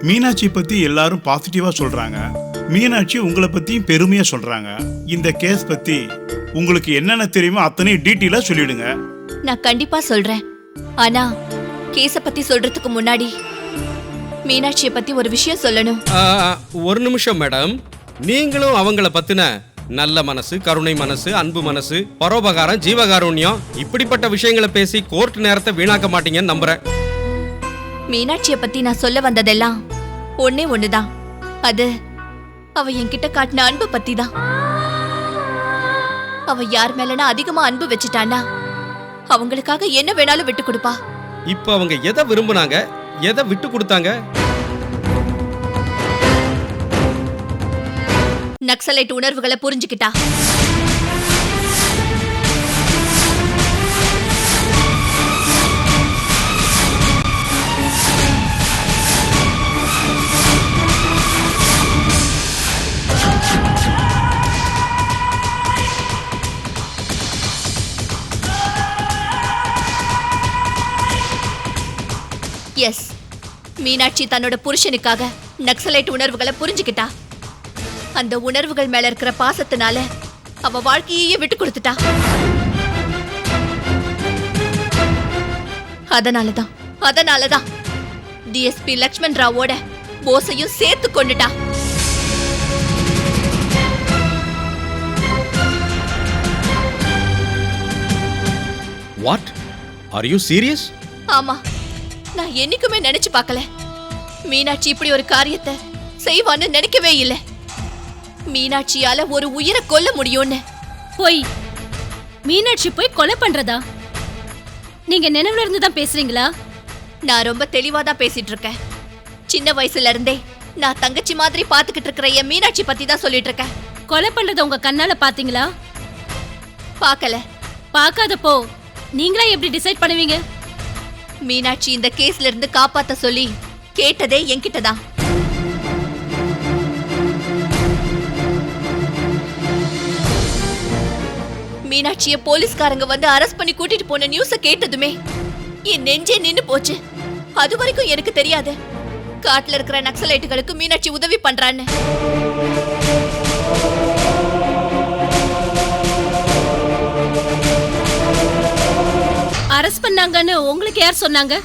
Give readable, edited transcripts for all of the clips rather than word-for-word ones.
மீனாட்சி பத்தி எல்லாரும் பாசிட்டிவா சொல்றாங்க. மீனாட்சி உங்களை பத்தியும் பெருமையா சொல்றாங்க. இந்த கேஸ் பத்தி உங்களுக்கு என்னென்ன தெரியுமோ அத்தனை டீட்டெயிலா சொல்லிடுங்க. நான் கண்டிப்பா சொல்றேன். ஆனா கேஸ பத்தி சொல்றதுக்கு முன்னாடி மீனாட்சியை பத்தி ஒரு விஷயம் சொல்லணும். ஒரு நிமிஷம் மேடம். நீங்களும் அவங்கள பத்தின நல்ல மனசு, கருணை மனசு, அன்பு மனசு, பரோபகாரம், ஜீவகாருண்யம் இப்படிப்பட்ட விஷயங்களை பேசி கோர்ட் நேரத்தை வீணாக்க மாட்டீங்கன்னு நம்புறேன். மீனாட்சியை பத்தி நான் சொல்ல வந்ததெல்லாம் ஒன்னே ஒண்ணுதான். அது அவ என்கிட்ட காட்டின அன்பு பத்தி தான். அவ யார் மேலனா அதிகமா அன்பு வச்சுட்டானா அவங்களுக்காக என்ன வேணாலும் விட்டு கொடுப்பா. இப்ப அவங்க எதை விரும்புனாங்க, எதை விட்டு கொடுத்தாங்க? நக்சலைட் உணர்வுகளை புரிஞ்சுக்கிட்டா. எஸ், மீனாட்சி தன்னோட புருஷனுக்காக நக்சலைட் உணர்வுகளை புரிஞ்சுக்கிட்டா. அந்த உணர்வுகள் மேல இருக்கிற பாசத்தினால அவ வாழ்க்கையே விட்டு கொடுத்துட்டா. அதனாலதான் டிஎஸ்பி லக்ஷ்மண் ராவோட போஸையும் சேர்த்து கொண்டுட்டா. வாட்? Are you serious? ஆமா, நான் என்னைக்குமே நினைச்சு பார்க்கல மீனாட்சி இப்படி ஒரு காரியத்தை செய்வான்னு நினைக்கவே இல்லை. மீனாட்சியால ஒரு உயிரை கொல்ல முடியும்னு. போய் மீனாட்சி போய் கொலை பண்றதா? நீங்க நினைவுல இருந்து தான் பேசுறீங்களா? நான் ரொம்ப தெளிவா தான் பேசிட்டு இருக்கேன். சின்ன வயசுல இருந்தே நான் தங்கச்சி மாதிரி பாத்துக்கிட்டு இருக்கிற என் மீனாட்சி பத்தி தான் சொல்லிட்டு இருக்கேன். கொலை பண்றத உங்க கண்ணால பாத்தீங்களா? பார்க்கல. பார்க்காதப்போ நீங்களா எப்படி டிசைட் பண்ணுவீங்க? மீனாட்சி இந்த கேஸ்ல இருந்து காப்பாத்த சொல்லி கேட்டதே என்கிட்ட தான். மீனாட்சிய போலீஸ்காரங்க வந்து அரெஸ்ட் பண்ணி கூட்டிட்டு போன நியூஸ கேட்டதுமே என் நெஞ்சே நின்னு போச்சு. அது வரைக்கும் எனக்கு தெரியாது காட்டுல இருக்கிற நக்சலைட்டுகளுக்கு மீனாட்சி உதவி பண்றான்னு. அரெஸ்ட் பண்ணாங்கன்னு உங்களுக்கு யார் சொன்னாங்க?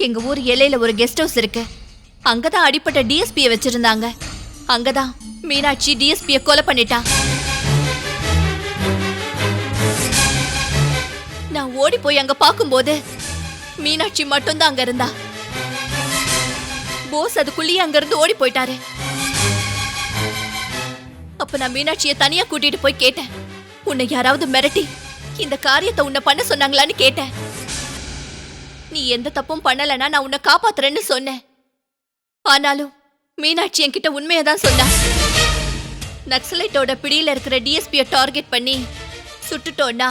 எங்க ஊர் எல்லையில ஒரு கெஸ்ட் ஹவுஸ் இருக்கு. அங்கதான் அடிப்பட்ட டிஎஸ்பியை வச்சிருந்தாங்க. அங்கதான் மீனாட்சி டிஎஸ்பியை கொலை பண்ணிட்டா. நான் ஓடி போய் அங்க பாக்கும்போது மீனாட்சி மட்டும்தான் அங்க இருந்தா. போஸ் அதுக்குள்ளேயே அங்க இருந்து ஓடி போயிட்டாரு. அப்ப நான் மீனாட்சியை தனியா கூட்டிட்டு போய் கேட்டேன், உன்னை யாராவது மிரட்டி இந்த காரியத்தை உன்னை பண்ண சொன்னாங்களான்னு கேட்டேன். நீ எந்த தப்பும் பண்ணலனா நான் உன்னை காப்பாத்துறேன்னு சொன்னேன். ஆனாலும் மீனாட்சி என்கிட்ட உண்மையதான் சொன்னா. நக்சலைட்டோட பிடியில இருக்கிற டிஎஸ்பியை டார்கெட் பண்ணி சுட்டுட்டோன்னா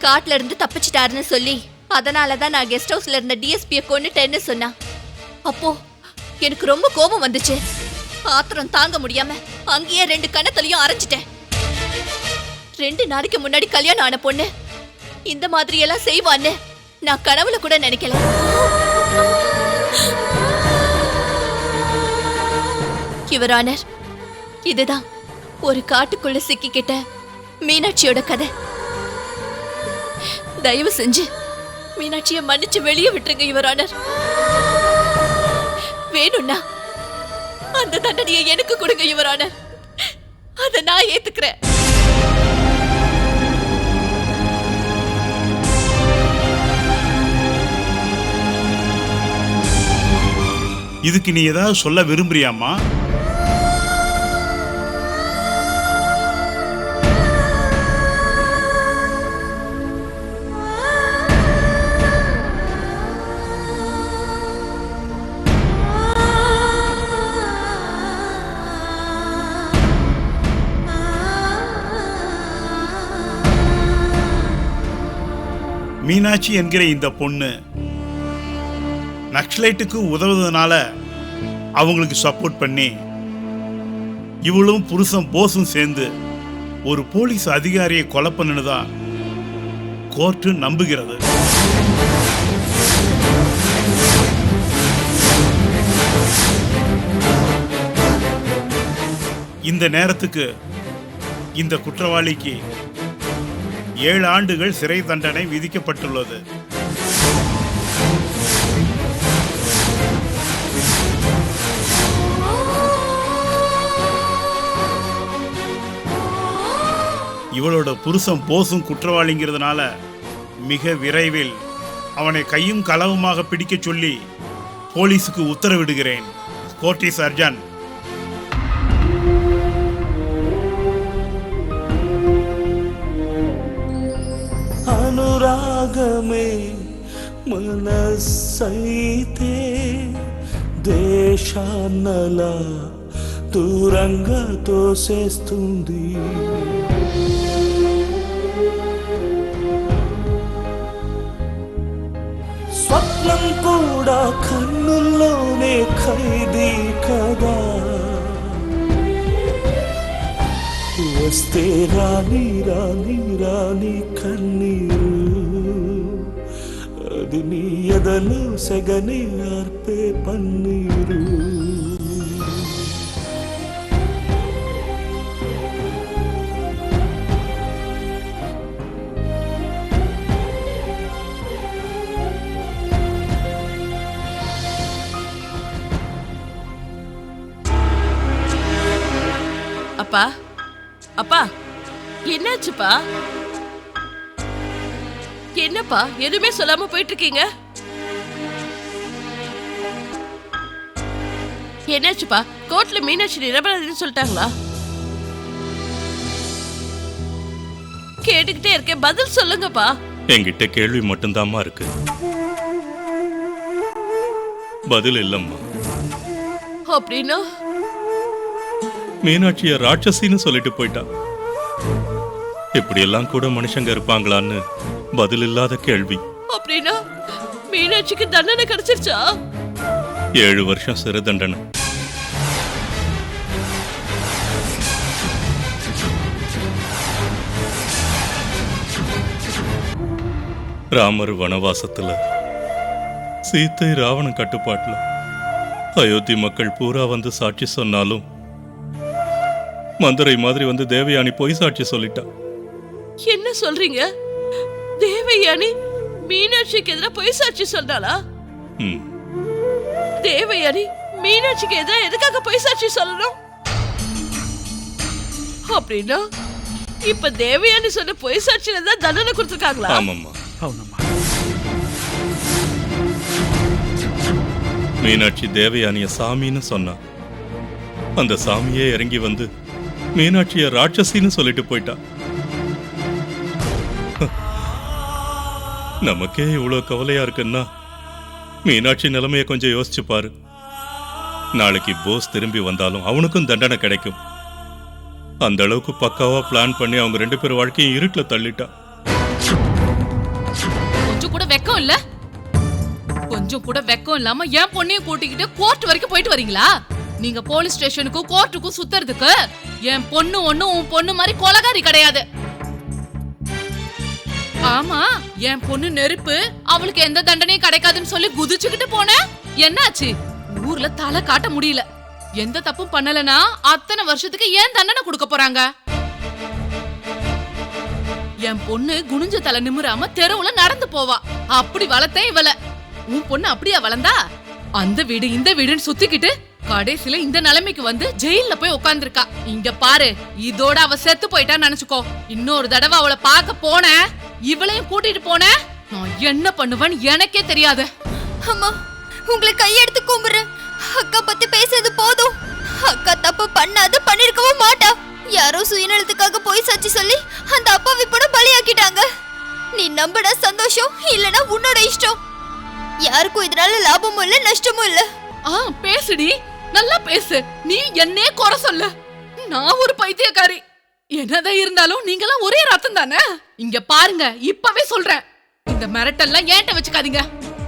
காட்டுல இருந்து தப்பிச்சிட்டாருன்னு சொல்லி அதனாலதான் நான் கெஸ்ட் ஹவுஸ்ல இருந்த டிஎஸ்பியை கொன்னுட்டேன்னு சொன்னா. அப்போ எனக்கு ரொம்ப கோபம் வந்துச்சு. ஆத்திரம் தாங்க முடியாம அங்கேயே 2 கணத்தலையும் அரைஞ்சிட்டேன். 2 நாளைக்கு முன்னாடி கல்யாணம் ஆன பொண்ணு இந்த மாதிரி எல்லாம் செய்வான்னு நான் கனவுல கூட நினைக்கல. யுவர் ஆனர், இதுதான் ஒரு காட்டுக்குள்ள சிக்கிக்கிட்ட மீனாட்சியோட கதை. தயவு செஞ்சு மீனாட்சியை மன்னிச்சு வெளியே விட்டுருங்க யுவர் ஆனர். வேணும்னா அந்த தண்டனையை எனக்கு கொடுங்க யுவர் ஆனர். அதை நான் ஏத்துக்கிறேன். இதுக்கு நீ ஏதாவது சொல்ல விரும்புறியாமா? மீனாட்சி என்கிற இந்த பொண்ணு நக்சலைட்டுக்கு உதவுவதனால அவங்களுக்கு சப்போர்ட் பண்ணி இவளும் புருஷன் போஸும் சேர்ந்து ஒரு போலீஸ் அதிகாரியை கொலை பண்ணுதான் கோர்ட்டு நம்புகிறது. இந்த நேரத்துக்கு இந்த குற்றவாளிக்கு 7 ஆண்டுகள் சிறை தண்டனை விதிக்கப்பட்டுள்ளது. இவளோட புருஷன் போஸும் குற்றவாளிங்கிறதுனால மிக விரைவில் அவனை கையும் களவுமாக பிடிக்க சொல்லி போலீஸுக்கு உத்தரவிடுகிறேன். Court is urgent. అనురాగమే మనసైతే దేశాన్నలా దూరంగా తోసేస్తుంది. స్వప్నం కూడా కన్నుల్లోనే ఖైదీ కదా. వస్తే రాని రాని రాని కన్నీరు, అది నీ ఎదలు సెగని ఆర్పే పన్నీరు. அப்பா அப்பா, என்னாச்சுப்பா? என்னப்பா எதுவுமே சொல்லாம போயிட்டு இருக்கீங்க? என்னாச்சுப்பா? கோர்ட்ல மீனாட்சி நிரபராதின்னு சொல்லிட்டாங்களா? கேட்டுக்கிட்டே இருக்கேன், பதில் சொல்லுங்கப்பா. என்கிட்ட கேள்வி மட்டும்தாம்மா இருக்கு, பதில் இல்லம்மா. அப்படின்னா மீனாட்சிய ராட்சசின்னு சொல்லிட்டு போயிட்டா. இப்படியெல்லாம் கூட மனுஷங்க இருப்பாங்களான்னு பதில் இல்லாத கேள்வி. அப்படின்னா மீனாட்சிக்கு தண்டனை கிடைச்சிருச்சா? 7 வருஷம் சிறை தண்டனை. ராமர் வனவாசத்துல, சீத்தை ராவணன் கட்டுப்பாட்டுல, அயோத்தி மக்கள் பூரா வந்து சாட்சி சொன்னாலும் மதுரை மாதிரி வந்து தேவயானி பொய் சாட்சி சொல்லிட்டா. என்ன சொல்றீங்க? தேவயானி மீனாட்சிக்கு எதிராக பொய் சாட்சி சொன்னாளா? தேவயானி மீனாட்சிக்கு எதிராக எதுக்காக பொய் சாட்சி சொல்லணும்? அப்படின்னா இப்ப தேவயானி சொன்ன பொய் சாட்சியில தான் தண்டனை கொடுத்திருக்காங்களா? ஆமாம்மா. மீனாட்சி தேவயானிய சாமின்னு சொன்னா, அந்த சாமியே இறங்கி வந்து மீனாட்சிய ராட்சசின்னு சொல்லிட்டு போயிட்டா. நமக்கே இவ்வளவு கவலையா இருக்குன்னா மீனாட்சி நிலைமைய கொஞ்சம் யோசிச்சு பாரு. நாளைக்கு போஸ் திரும்பி வந்தாலும் அவனுக்கும் தண்டனை கிடைக்கும். அந்த அளவுக்கு பக்காவா பிளான் பண்ணி அவங்க 2 பேர் வாழ்க்கையும் இருட்டுல தள்ளிட்டா. கொஞ்சம் கூட வெக்கம் இல்ல? கொஞ்சம் கூட வெக்கம் இல்லாம என் பொண்ணையும் கூட்டிக்கிட்டு கோர்ட் வரைக்கும் போயிட்டு வரீங்களா? நீங்க போலீஸ் ஸ்டேஷனுக்கும் கோர்ட்டுக்கும் சுத்துறதுக்கு என் பொண்ணு ஒண்ணும் உன் பொண்ணு மாதிரி கொலகாரி கிடையாது. ஆமா, என் பொண்ணு நெருப்பு, அவளுக்கு எந்த தண்டனையும் கிடைக்காதுன்னு சொல்லி குதிச்சுக்கிட்டு போன. என்னாச்சு? ஊர்ல தலை காட்ட முடியல. எந்த தப்பும் பண்ணலனா அத்தனை வருஷத்துக்கு ஏன் தண்டனை கொடுக்க போறாங்க? என் பொண்ணு குனிஞ்ச தலை நிமிராம தெருவுல நடந்து போவா. அப்படி வளர்த்தேன் இவள. உன் பொண்ணு அப்படியா வளர்ந்தா? அந்த வீடு இந்த வீடுன்னு சுத்திக்கிட்டு கடைசியில இந்த நிலைமைக்கு வந்து ஜெயில போய் உட்கார்ந்துருக்கா. இங்க பாரு, இதோட அவ செத்து போயிட்டான்னு நினைச்சுக்கோ. இன்னொரு தடவை அவளை பார்க்க போன, இவளையும் கூட்டிட்டு போன, நான் என்ன பண்ணுவேன்னு எனக்கே தெரியாது. அம்மா, உங்களை கையெடுத்து கும்பிடுறேன். அக்கா பத்தி பேசுறது போதும். அக்கா தப்பு பண்ணாது, பண்ணிருக்கவும் மாட்டா. யாரோ சுயநலத்துக்காக போய் சாட்சி சொல்லி அந்த அப்பாவி பொண்ண பலியாக்கிட்டாங்க. நீ நம்புனா சந்தோஷம், இல்லனா உன்னோட இஷ்டம். யாருக்கும் இதனால லாபமும் இல்ல, நஷ்டமும் இல்ல. பேசுடி, நல்லா பேசு. நீ என்னே குறை சொல்ல. நான் ஒரு பைத்தியக்காரி. என்னதான் இருந்தாலும் நீங்களாம் ஒரே ரத்தம் தானே. இங்க பாருங்க, இப்பவே சொல்றேன், இந்த மிரட்டல்லாம் ஏன்ட்ட வச்சுக்காதீங்க.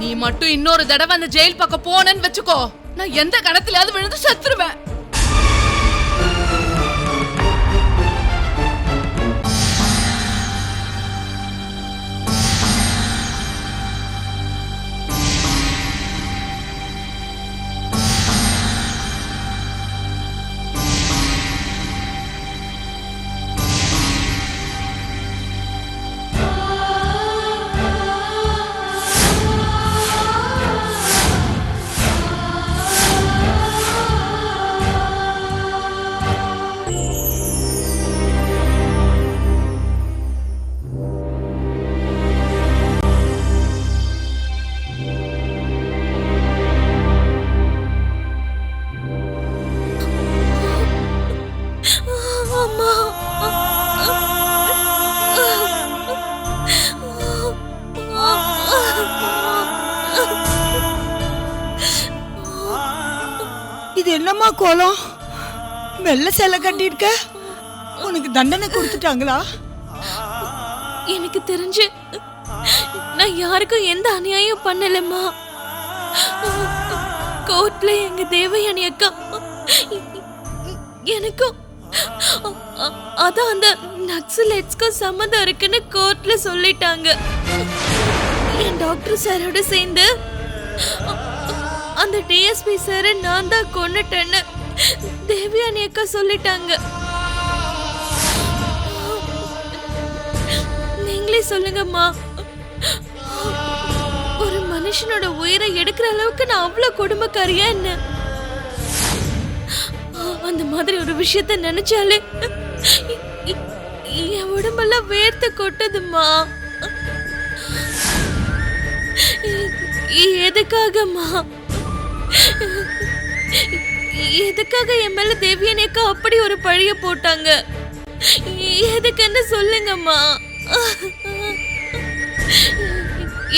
நீ மட்டும் இன்னொரு தடவை அந்த ஜெயில் பக்கம் போனன்னு வச்சுக்கோ, நான் எந்த கணத்திலாவது விழுந்து செத்துருவேன். இது என்னம்மா கோலம்? வெள்ளை சேலை கட்டியிருக்க. உனக்கு தண்டனை கொடுத்துட்டாங்களா? எனக்கு தெரிஞ்சு நான் யாருக்கும் எந்த அநியாயம் பண்ணலம்மா. கோர்ட்ல எங்க தேவயானி அக்கா எனக்கும் அதான் அந்த நக்சலைட்ஸ்க்கும் சம்மந்தம் இருக்குன்னு கோர்ட்ல சொல்லிட்டாங்க. என் டாக்டர் சாரோட சேர்ந்து அந்த டிஎஸ்பி சாரை நான் தான் கொன்னுட்டேன்னு தேவயானி அக்கா சொல்லிட்டாங்க. நீங்களே சொல்லுங்கம்மா, ஒரு மனுஷனோட உயிரை எடுக்கிற அளவுக்கு நான் அவ்வளவு கொடுமைக்காரியா என்ன? அந்த மாதிரி ஒரு விஷயத்த நினைச்சாலே என் உடம்பெல்லாம் வேர்த்து கொட்டுதுமா. எதுக்காகம்மா? எதுக்காக என் மேல தேவியனேக்கா அப்படி ஒரு பழிய போட்டாங்க? எதுக்குன்னு சொல்லுங்கம்மா.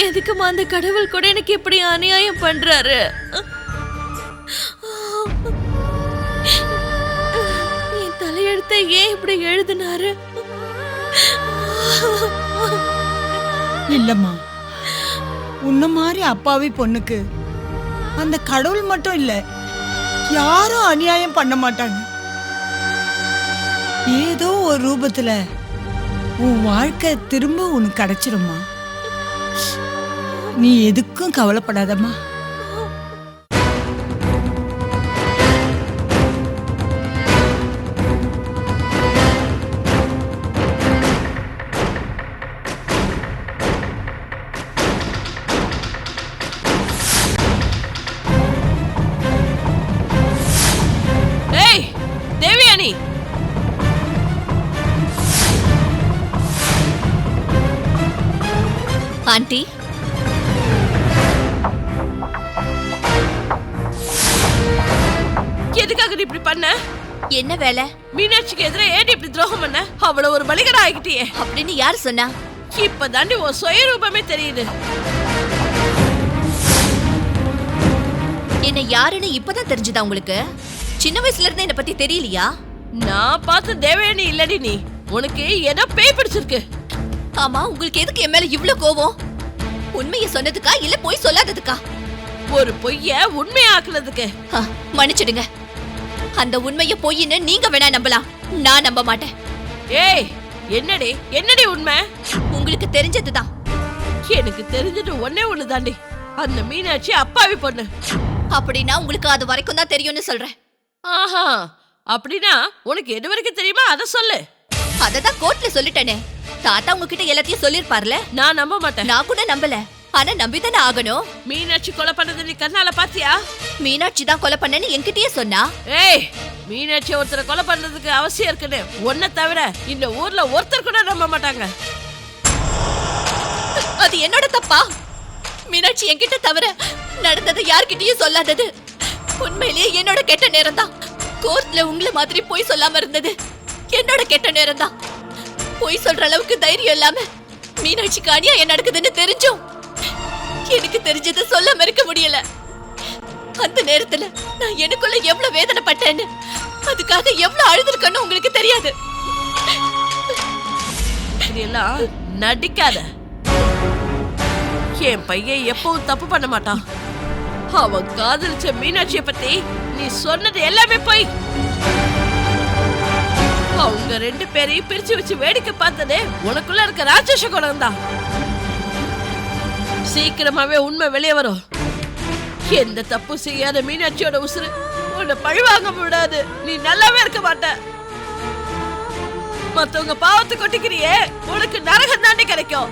எதுக்குமா அந்த கடவுள் கூட எனக்கு இப்படி அநியாயம் பண்றாரு? என் தலையெழுத்தை ஏன் இப்படி எழுதினாரு? இல்லம்மா, உன்ன மாதிரி அப்பாவி பொண்ணுக்கு அந்த கடவுள் மட்டும் இல்ல, யாரும் அநியாயம் பண்ண மாட்டாங்க. ஏதோ ஒரு ரூபத்துல உன் வாழ்க்கை திரும்ப உனக்கு கிடைச்சிருமா. நீ எதுக்கும் கவலைப்படாதம்மா. ஏய் தேவயானி, ஆண்டி, எதுக்காக நீ இப்படி பண்ண? என்ன வேலை? மீனாட்சிக்கு எதிரே ஏன் இப்படி துரோகம் பண்ண? அவள ஒரு பலிகடா ஆகிட்டியே. அப்படின்னு யார் சொன்னா? இப்பதாண்டி உன் சுயரூபமே தெரியுது. என்ன யாருன்னு இப்பதான் தெரிஞ்சுதா உங்களுக்கு? சின்ன வயசுல இருந்து என்ன பத்தி தெரியலையா? நான் பார்த்த தேவயானி இல்லடி நீ. உனக்கு ஏதோ பேய் பிடிச்சிருக்கு. ஆமா, உங்களுக்கு எதுக்கு என் மேல இவ்ளோ கோவம்? உண்மையை சொன்னதுக்கா இல்ல போய் சொல்லாததுக்கா? ஒரு பொய்ய உண்மையாக்குனதுக்கு. மன்னிச்சிடுங்க. அந்த உண்மைய பொய்ன்னு நீங்க வேணா நம்பலாம், நான் நம்ப மாட்டேன். ஏய் என்னடி என்னடி உண்மை? உங்களுக்கு தெரிஞ்சதுதான். எனக்கு தெரிஞ்சது ஒன்னே ஒண்ணுதாண்டி, அந்த மீனாட்சி அப்பாவி பொண்ணு. அப்படின்னா உங்களுக்கு அது வரைக்கும் தான் தெரியும்னு சொல்றேன். ஆஹா, அப்படின்னா உனக்கு எது வரைக்கும் தெரியுமா அத சொல்லு. அததான் கோர்ட்ல சொல்லிட்டேனே. தாத்தா உங்ககிட்ட எல்லாத்தையும் சொல்லிருப்பார்ல. நான் நம்ப மாட்டேன். நான் கூட நம்பல, ஆனா நம்பிதானே ஆகணும். மீனாட்சி கொலை பண்ணது நீ கண்ணால பாத்தியா? மீனாட்சி தான் கொலை பண்ணன்னு என்கிட்டயே சொன்னா. ஏய், மீனாட்சி ஒருத்தரை கொலை பண்றதுக்கு அவசியம் இருக்குன்னு உன்னை தவிர இந்த ஊர்ல ஒருத்தர் கூட நம்ப மாட்டாங்க. அது என்னோட தப்பா? மீனாட்சி என்கிட்ட தவிர நடந்தது யார்கிட்டயும் சொல்லாதது உண்மையிலேயே என்னோட கெட்ட நேரம் தான். கோர்ட்ல உங்களை மாதிரி போய் சொல்லாம இருந்தது என்னோட கெட்ட நேரம் தான். போய் சொல்ற அளவுக்கு தைரியம் இல்லாம மீனாட்சிக்கு அநியாயம் நடக்குதுன்னு தெரிஞ்சும் எனக்கு தெரிஞ்சது சொல்லாம இருக்க முடியல. அந்த நேரத்துல நான் எனக்குள்ள எவ்வளவு வேதனைப்பட்டேன்னு, அதுக்காக எவ்வளவு அழுதுருக்கன்னு உங்களுக்கு தெரியாது. இப்படியெல்லாம் நடிக்காத. என் பையன் எப்பவும் தப்பு பண்ண மாட்டான். அவன் காதலிச்ச மீனாட்சிய பத்தி நீ சொன்னது எல்லாமே போய். அவங்க ரெண்டு பேரையும் பிரிச்சு வச்சு வேடிக்கை பார்த்ததே உனக்குள்ள இருக்க ராட்சச குணம் தான். சீக்கிரமாவே உண்மை வெளியே வரும். எந்த தப்பு செய்யாத மீனாட்சியோட உசுறு உன்னை பழிவாங்க விடாது. நீ நல்லாவே இருக்க மாட்ட. மத்தவங்க பாவத்தை கொட்டிக்கிறியே, உனக்கு நரகம் தாண்டி கிடைக்கும்.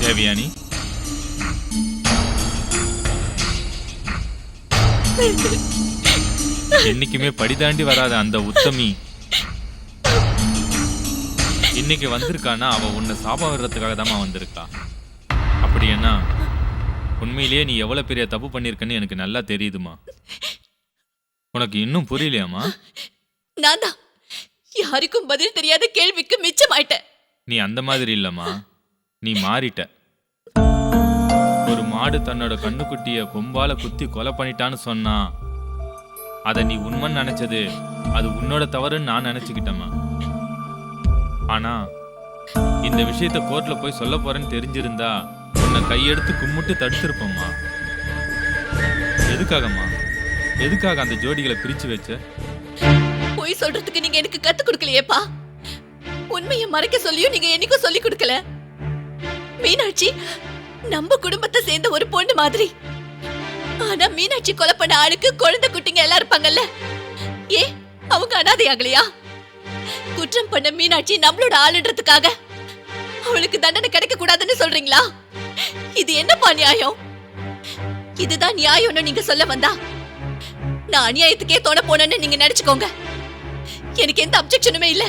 தேவயானி, என்னைக்குமே படிதாண்டி வராத அந்த உத்தமி இன்னைக்கு வந்திருக்கானா, அவ உன்னை சாபம் வர்றதுக்காக தாமா வந்திருக்கா. அப்படி என்ன, உண்மையிலேயே நீ எவ்வளவு பெரிய தப்பு பண்ணிருக்கன்னு எனக்கு நல்லா தெரியுதுமா. உனக்கு இன்னும் புரியலையாமா? நான் தான் யாருக்கும் பதில் தெரியாத கேள்விக்கு மிச்சமாயிட்ட. நீ அந்த மாதிரி இல்லம்மா, நீ மாறிட்ட. ஒரு மாடு தன்னோட கண்ணுக்குட்டிய கொம்பால குத்தி கொலை பண்ணிட்டான்னு சொன்னா அதை நீ உண்மைன்னு நினைச்சது அது உன்னோட தவறுன்னு நான் நினைச்சுக்கிட்டேம்மா. ஆனா இந்த விஷயத்த கோர்ட்ல போய் சொல்ல போறேன்னு தெரிஞ்சிருந்தா உன்னை கையெடுத்து கும்பிட்டு தடுத்திருப்போம்மா. எதுக்காகம்மா, எதுக்காக அந்த ஜோடிகளை பிரிச்சு வச்ச? பொய் சொல்றதுக்கு நீங்க எனக்கு கத்து கொடுக்கலையேப்பா. உண்மையை மறைக்க சொல்லியும் நீங்க என்னைக்கும் சொல்லி கொடுக்கல. மீனாட்சி நம்ம குடும்பத்தை சேர்ந்த ஒரு பொண்ணு மாதிரி. ஆனா மீனாட்சி கொலை பண்ண ஆளுக்கு குழந்தை குட்டிங்க எல்லாம் இருப்பாங்கல்ல, ஏ அவங்க அனாதையாகலையா? குற்றம் பண்ண மீனாட்சி நம்மளோட ஆளுன்றதுக்காக அவளுக்கு தண்டனை கிடைக்க கூடாதுன்னு சொல்றீங்களா? இது என்னப்பா நியாயம்? இதுதான் நியாயம்னு நீங்க சொல்ல வந்தா நான் அநியாயத்துக்கே தொட போனேன்னு நீங்க நினைச்சுக்கோங்க. எனக்கு எந்த அப்செக்ஷனுமே இல்ல.